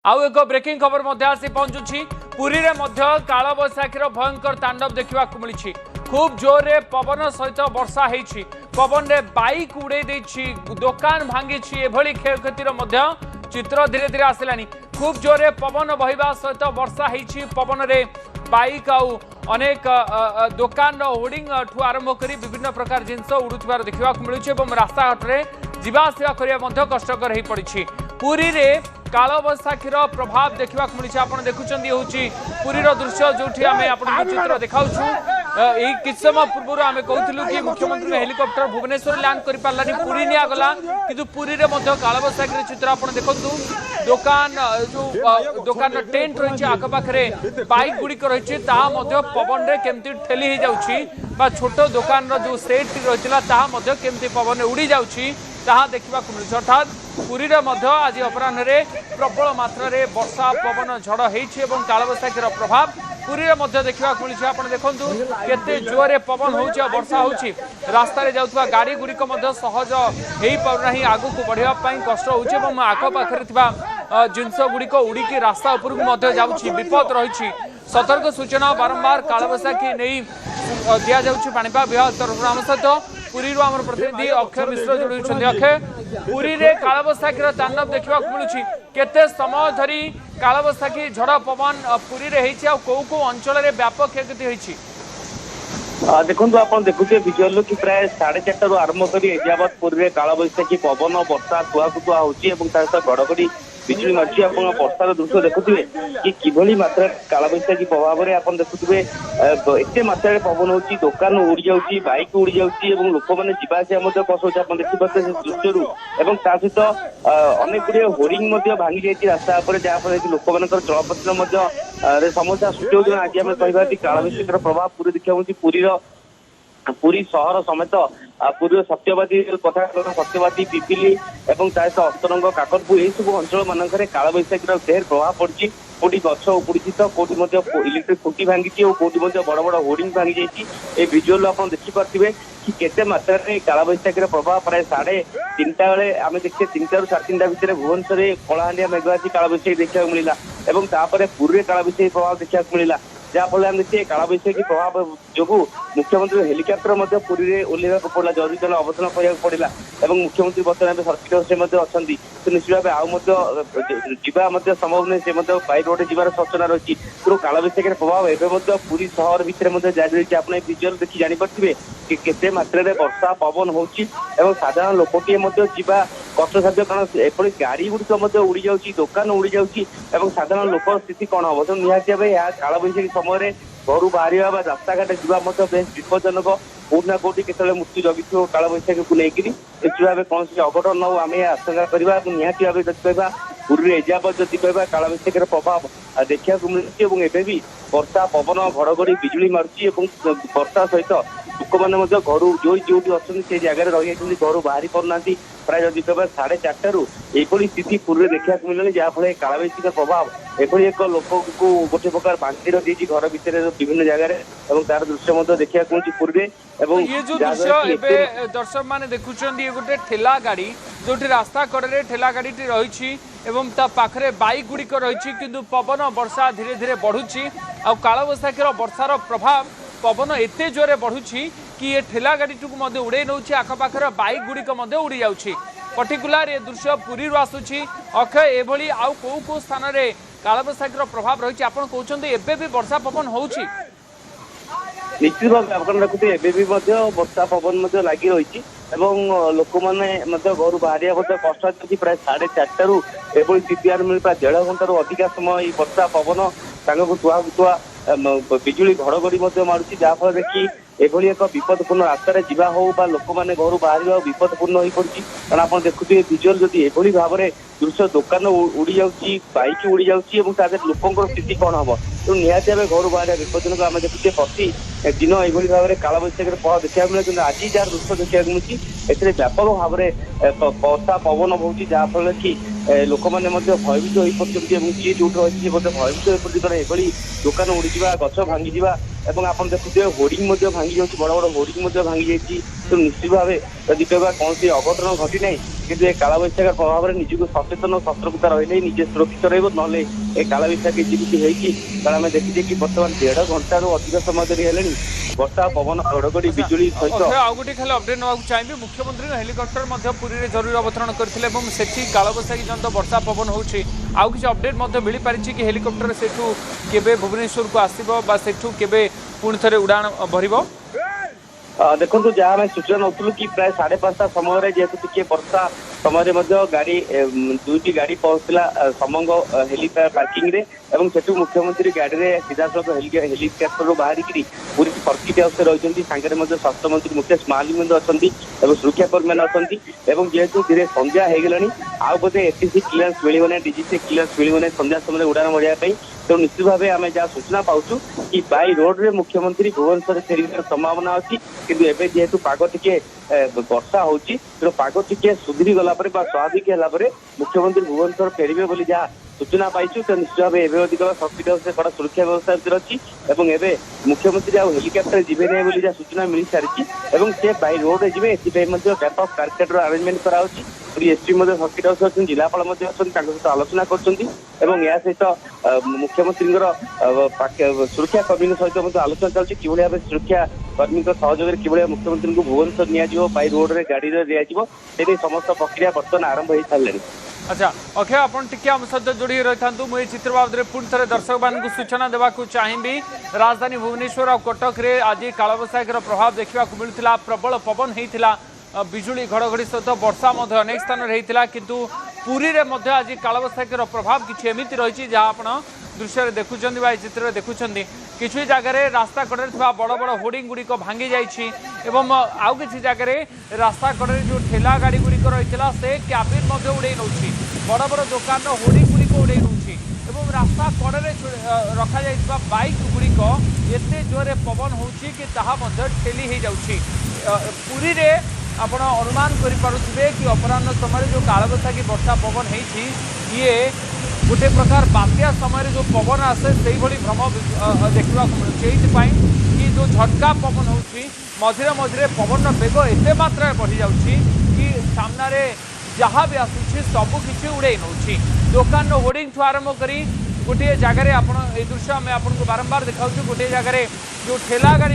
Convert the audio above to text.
आउ एक ब्रेकिंग खबर आसी पहुंचुछि पुरी रे मध्य काल बैशाखीर भयंकर तांडव देखा मिली। खूब जोर रे पवन सहित वर्षा होईछि। पवन रे बाइक उड़े देछि, दुकान भांगी एभली क्षयक्षतिर चित्र धीरे धीरे आसिलानी। खूब जोर रे पवन बहिबा सहित वर्षा होईछि। पवन रे बाइक आउ अनेक दुकान होर्डिंग ठू आरंभ कर विभिन्न प्रकार जिनस उड़ुथिबार देखा मिलूँ। रास्ता घाट में जीवा आसिबा करिया कष्टकर हो पड़ी। पुरी रे काल बैशाखीर प्रभाव देखा मिली। आप देखुं पुरीर दृश्य जो आपको चित्र देखा किछ समय पूर्व आम कहूँ कि मुख्यमंत्री हेलिकॉप्टर भुवनेश्वर लैंड कर पारानी, पुरी निगला कि पुरी रे काल बैशाखी चित्र आप देखु। दुकान जो दुकान टेंट रही आखपाखे बाइक गुड़िक रही पवन रे केमती ठेली हो जाऊँगी, छोट दुकान जो सेट रही केमती पवन उड़ी जाऊँगी ताहा देखा मिलूँ। अर्थात पुरी रे आज अपराह्न प्रबल मात्रा रे वर्षा पवन झड़ होईछि एवं काल बैशाखीर प्रभाव पुरी रे देखा मिली। आप देखु केते जोरे पवन होउछि, वर्षा होउछि। रास्ता रे जाउथबा गाड़ी गुड़िक सहज हेई पारना, आगु को बढ़िया कष्ट होउछि एवं आख पाखरे थिबा जिनस गुड़िक उड़िकी रास्ता उपरकू जाउछि। विपद रही सतर्क सूचना बारंबार काल बैशाखी नहीं दिया जाउछि पाणीपाग विभाग तरफ। आम सहित पुरी आम प्रतिनिधि अक्षय मिश्र जोड़ी। अक्षय, पुरी रे काल बैशाखीर तांडव देखा मिलूँ। केते समय धरी काल बैशाखी झड़ पवन पुरी रे होईछि आ को अंचल रे व्यापक क्षयक्षति होईछि? देखो आप देखुए विजुअल कि प्राय 4:30 आरंभ कर एजावत पुरी काल बैशाखी पवन वर्षा कुआ होता घड़घड़ी बिजुली मार्ची। आप वर्षार दृश्य देखुए कि किभली मात्रा काल बैशाखी प्रभाव में आप देखुए एत मात्रा पवन हो, दुकान उड़ी जाऊँगी, बाइक उड़ी जाऊँगी और लोक मैंने जावासिया कष्ट आप देखिए दृश्य सहित अनेक गुड़े होर्डिंग भांगी जाती रास्ता पर, जहाँफल कि लोक मान चलप्रचल समस्या सृष्टि हो। आज आम कह काल बैशाखीर प्रभाव पूरी देखा पुरी सहर समेत पुरी सत्यवादी कथा सत्यवादी पिपिली और सहित अस्तरंग काकरपुर यह सब अंचल मानक काल बैशाखीर ढेर प्रभाव पड़ी। कोटी गछ उपुड़ी तो कोटी इलेक्ट्रिक खुंटी भांगी और कोटी बड़ बड़ होर्डिंग भांगी जाइए। विजुअल आप देखिपे कि केते मात्रा काल बैशाखीर प्रभाव प्राय 3:30 बेले आम देखिए 3टा ରୁ 3:30 भितर भुवनेश्वर कलाहांडिया मेघाची काल बैशाखी देखा मिला और पुरी काल बैशाखी प्रभाव देखा मिला। जहाँफल आम देखिए काल बैशाखी प्रभाव जो मुख्यमंत्री हेलिकॉप्टर पुरी ओह्लैवा पड़ा, जरूरीकालीन अवतरण करा पड़ा और मुख्यमंत्री बर्तमान सर्किट हाउस अच्छा तो निश्चित भाव आउ जा संभव नहीं से बाई रोड जीवार सूचना रही। तेणु काल बैशाखीर प्रभाव एवं पुरी सहर भितर जारी रही। आप विजुअल देखी जापे कि केते मात्रा वर्षा पवन होची एवं साधारण लोकटे जीवा कष्टसाध्य, कारण एपरी गाड़ी गुड़िक उड़ी जाऊँगी, दुकान उड़ी जाऊँगी और साधारण लोक स्थिति कौन हम। तो निहाती भाव यह काल बैशाखी समय घर बाहर रास्ता घाट जावा बेस विपज्जनक। कौटना कौटी के मृत्यु जगी काल बैशाखी को लेकर निश्चित भाव कौन अघटन न आम आशंका करवा। निहाती भाव देखा पुरी एजावत जदि कह काल बैशाखीर प्रभाव देखा मिलूँ और एवं भी वर्षा पवन घड़घड़ी बिजुली मारुची और वर्षा सहित लोक मैंने घर जो अच्छे से जगह रही घर बाहरी पाना प्राय जदि कह 4:30 यही स्थिति पूर्व देखा मिलनी। जहाँफल काल बैशाखीर प्रभाव एभली एक लोक को गोटे प्रकार बांधि रही घर भितर विभिन्न जगह और तार दृश्य देखा मिलूँ पूर्व। ये जो दृश्य दर्शक मैंने देखुं ये गोटे ठेला गाड़ी जो रास्ता कड़े ठेला गाड़ी रही पाखरे बाइक गुड़िक रही किंतु पवन वर्षा धीरे धीरे बढ़ुची आ काल बैशाखीर वर्षार प्रभाव पवन एते जोरे बढ़ुची कि ये ठेला गाड़ी उड़े नौ आखपाखर बाइक गुड़िक उड़ी जाऊँगी। पर्टिकुलर ये दृश्य पुरी आसूची। अक्षय एभली आउ को स्थान में काल बैशाखीर प्रभाव रही आप कहते एबे भी वर्षा पवन होउची? निश्चित भाव आप देखते एवं वर्षा पवन लगी रही लोक मैंने घर बाहर कष्ट प्राय 4:30 एभली स्थिति आरंभ प्राय 1.5 घंटा अधिका समय वर्षा पवन तुआ बिजुली घड़घड़ी मारुची। जहाँफल कि एभली एक विपदपूर्ण रास्तार जीवा हो लोक मैंने घर बाहर विपदपूर्ण हो पड़ी। कारण आप देखुए विजुअल जदि एभली भाव में दृश्य दुकान उड़ी जाऊँगी, बाइक उड़ी जाऊँगी और लोकों स्थिति कौन हम। तो निहाती भाव घर बाहर विपज्जनक। आम देखुए प्रति दिन यही भाव में काल बैशाखीर प्रभाव देखा मिले कि आज जार दृश्य देखा मिलूँ एथे व्यापक भाव में वर्षा पवन होती। जहाँफल कि ଲୋକମାନେ ମଧ୍ୟ ଭୟଭୀତ ହୋଇପଡୁଛନ୍ତି ଏବଂ ଯିଏ ଯୋଉଠି ରହିଛି ମଧ୍ୟ ଭୟଭୀତ ହୋଇପଡୁଛି। କାରଣ ଏଭଳି ଦୋକାନ ଉଡ଼ିଯିବା, ଗଛ ଭାଙ୍ଗିଯିବା ଏବଂ ଆପଣ ଦେଖୁଥିବେ ହୋର୍ଡିଂ ମଧ୍ୟ ଭାଙ୍ଗି ଯାଉଛି, ବଡ ବଡ ହୋର୍ଡିଂ ମଧ୍ୟ ଭାଙ୍ଗି ଯାଇଛି। ତେଣୁ ନିଶ୍ଚିତ ଭାବେ ଯଦି କହିବା କୌଣସି ଅଘଟଣ ଘଟି ନାହିଁ, କିନ୍ତୁ ଏ କାଳବୈଶାଖୀ ପ୍ରଭାବରେ ନିଜକୁ ସଚେତନ ସତର୍କତା ରହିଲେ ହିଁ ନିଜେ ସୁରକ୍ଷିତ ରହିବ। ନହେଲେ ଏ କାଳବୈଶାଖୀ ଯେମିତି ହେଇଛି, କାରଣ ଆମେ ଦେଖିଛେ କି ବର୍ତ୍ତମାନ 1.5 ଘଣ୍ଟାରୁ ଅଧିକ ସମୟ ଧରି ହେଲେଣି ବର୍ଷା, ପବନ, ଘଡଘଡି, ବିଜୁଳି ସହିତ ଆଉ ଗୋटे ଖାଲି ଅପଡେଟ୍ ନେବାକୁ ଚାହିଁବି, ମୁଖ୍ୟମନ୍ତ୍ରୀ ହେଲିକପ୍ଟର ମଧ୍ୟ ପୁରୀରେ ଜରୁରୀ ଅବତରଣ କରିଥିଲେ ଏବଂ ସେଠି କାଳବୈଶାଖୀ ଜନିତ ବର୍ଷା ପବନ ହେଉଛି। ଆଉ କିଛି ଅପଡେଟ୍ ମଧ୍ୟ ମିଳିପାରିଛି କି ହେଲିକପ୍ଟର ସେଠୁ କେବେ ଭୁବନେଶ୍ୱରକୁ ଆସିବ ବା ସେଠୁ କେବେ ପୁଣି ଥରେ ଉଡ଼ାଣ ଭରିବ? ଦେଖନ୍ତୁ, ଯାହା ଆମେ ସୂଚନା ନଉଥିଲୁ କି ପ୍ରାୟ 5:30 ସମୟରେ ଯେହେତୁ ଟିକେ ବର୍ଷା ସମୟରେ ମଧ୍ୟ ଗାଡି 2ଟି ଗାଡି ପହଞ୍ଚିଥିଲା ସମଙ୍ଗ ହେଲିପ୍ୟାଡ ପାର୍କିଂ ରେ ଏବଂ ସେଠୁ ମୁଖ୍ୟମନ୍ତ୍ରୀ ଗାଡିରେ ସିଧାସଳଖ ହେଲିକପ୍ଟରରୁ ବାହାରିକିରି ପୁରୀ ସର୍କିଟ ହାଉସରେ ରହିଛନ୍ତି। ସାଙ୍ଗରେ ମଧ୍ୟ ସ୍ୱାସ୍ଥ୍ୟମନ୍ତ୍ରୀ ମୁକେଶ ମାହାଲି ମଧ୍ୟ ଅଛନ୍ତି ଏବଂ ସୁରକ୍ଷା କର୍ମୀମାନେ ଅଛନ୍ତି। ଏବଂ ଯେହେତୁ ଧୀରେ ସନ୍ଧ୍ୟା ହେଇଗଲାଣି, ଆଉ ବୋଧେ ଏଟିସି କ୍ଲିୟରେନ୍ସ ମିଳିବ ନାହିଁ, ଡିଜିସି କ୍ଲିୟରେନ୍ସ ମିଳିବ ନାହିଁ ସନ୍ଧ୍ୟା ସମୟରେ ଉଡାଣ ଭରିବା ପାଇଁ। ତେଣୁ ନିଶ୍ଚିତ ଭାବେ ଆମେ ଯାହା ସୂଚନା ପାଉଛୁ କି ବାଇ ରୋଡରେ ମୁଖ୍ୟମନ୍ତ୍ରୀ ଭୁବନେଶ୍ୱର ଫେରିବାର ସମ୍ଭାବନା ଅଛି। କିନ୍ତୁ ଏବେ ଯେହେତୁ ପାଗ ଟିକେ ବର୍ଷା ହଉଛି, ତେଣୁ ପାଗ ଟିକେ ସୁଧୁରି ଗଲା ପରେ ବା ସ୍ୱାଭାବିକ ହେଲା ପରେ ମୁଖ୍ୟମନ୍ତ୍ରୀ ଭୁବନେଶ୍ୱର ଫେରିବେ ବୋଲି ଯାହା ସୂଚନା ପାଇଛୁ। ତ ନିଶ୍ଚିତ ଭାବେ ଏବେ ଅଧିକ ସର୍କିଟ ହାଉସରେ କଡ଼ା ସୁରକ୍ଷା ବ୍ୟବସ୍ଥା ଭିତରେ ଅଛି ଏବଂ ଏବେ ମୁଖ୍ୟମନ୍ତ୍ରୀ ଆଉ ହେଲିକପ୍ଟର ଯିବେ ନାହିଁ ବୋଲି ଯାହା ସୂଚନା ମିଳିସାରିଛି ଏବଂ ସେ ବାଇ ରୋଡରେ ଯିବେ। ଏଥିପାଇଁ ମଧ୍ୟ ବ୍ୟାପକ ବ୍ୟାରିକେଡର ଆରେଞ୍ଜମେଣ୍ଟ କରାଯାଉଛି। ପୁରୀ ଏସପି ମଧ୍ୟ ସର୍କିଟ ହାଉସ ଅଛନ୍ତି, ଜିଲ୍ଲାପାଳ ମଧ୍ୟ ଅଛନ୍ତି, ତାଙ୍କ ସହିତ ଆଲୋଚନା କରୁଛନ୍ତି ଏବଂ ଏହା ସହିତ ମୁଖ୍ୟମନ୍ତ୍ରୀଙ୍କର ସୁରକ୍ଷା କର୍ମୀଙ୍କ ସହିତ ମଧ୍ୟ ଆଲୋଚନା ଚାଲିଛି କିଭଳି ଭାବେ ସୁରକ୍ଷା କର୍ମୀଙ୍କ ସହଯୋଗରେ କିଭଳି ମୁଖ୍ୟମନ୍ତ୍ରୀଙ୍କୁ ଭୁବନେଶ୍ୱର ନିଆଯିବ, ବାଇ ରୋଡରେ ଗାଡିରେ ନିଆଯିବ, ସେଠି ସମସ୍ତ ପ୍ରକ୍ରିୟା ବର୍ତ୍ତମାନ ଆରମ୍ଭ ହେଇସାରିଲାଣି। अच्छा अक्षय आपण टिके आम सहित जोड़ी रही था मुझे चित्र बाबद पुणी थे दर्शक मान सूचना देवाक चाहिए। राजधानी भुवनेश्वर और कटक रे आज कालबैशाखीर प्रभाव देखा मिलूला। प्रबल पवन होता, बिजुली घड़घड़ी सहित वर्षा अनेक स्थान में होता, किंतु पुरी रे आज कालबैशाखीर प्रभाव किसी एमती रही जहाँ आप दृश्य देखुं चित्र देखुं किसी जगह रास्ता कड़े बड़ बड़ होर्डिंग गुड़िक भांगी जाइए आउ कि जगह रास्ता कड़े जो ठेला गाड़ी गुड़िक रही से क्याबिन उड़े नौ बड़ बड़ दुकान होर्डिंग गुड़िक उड़े नौ रास्ता कड़े रखा जाइए बाइक गुड़िक एत जोरे पवन हो ठेली हो जाऊँगी। पुरी रे आपण अनुमान करें कि अपराह्न समय जो कालबैशाखी वर्षा पवन होती ये गोटे प्रकार बात्या समय जो पवन आसे से भ्रम देखा मिलूँ कि जो झटका पवन हो मझिरे मझिरे पवन बेग एत मात्रा बढ़ी जाऊँगी कि सामने जहाँ भी आसूँ सबकि उड़े नौ दुकान होर्डिंग ठू आरंभ कर गोटे जगह आप दृश्य आम आपको बारंबार देखा गोटे जगह जो ठेला गाड़ी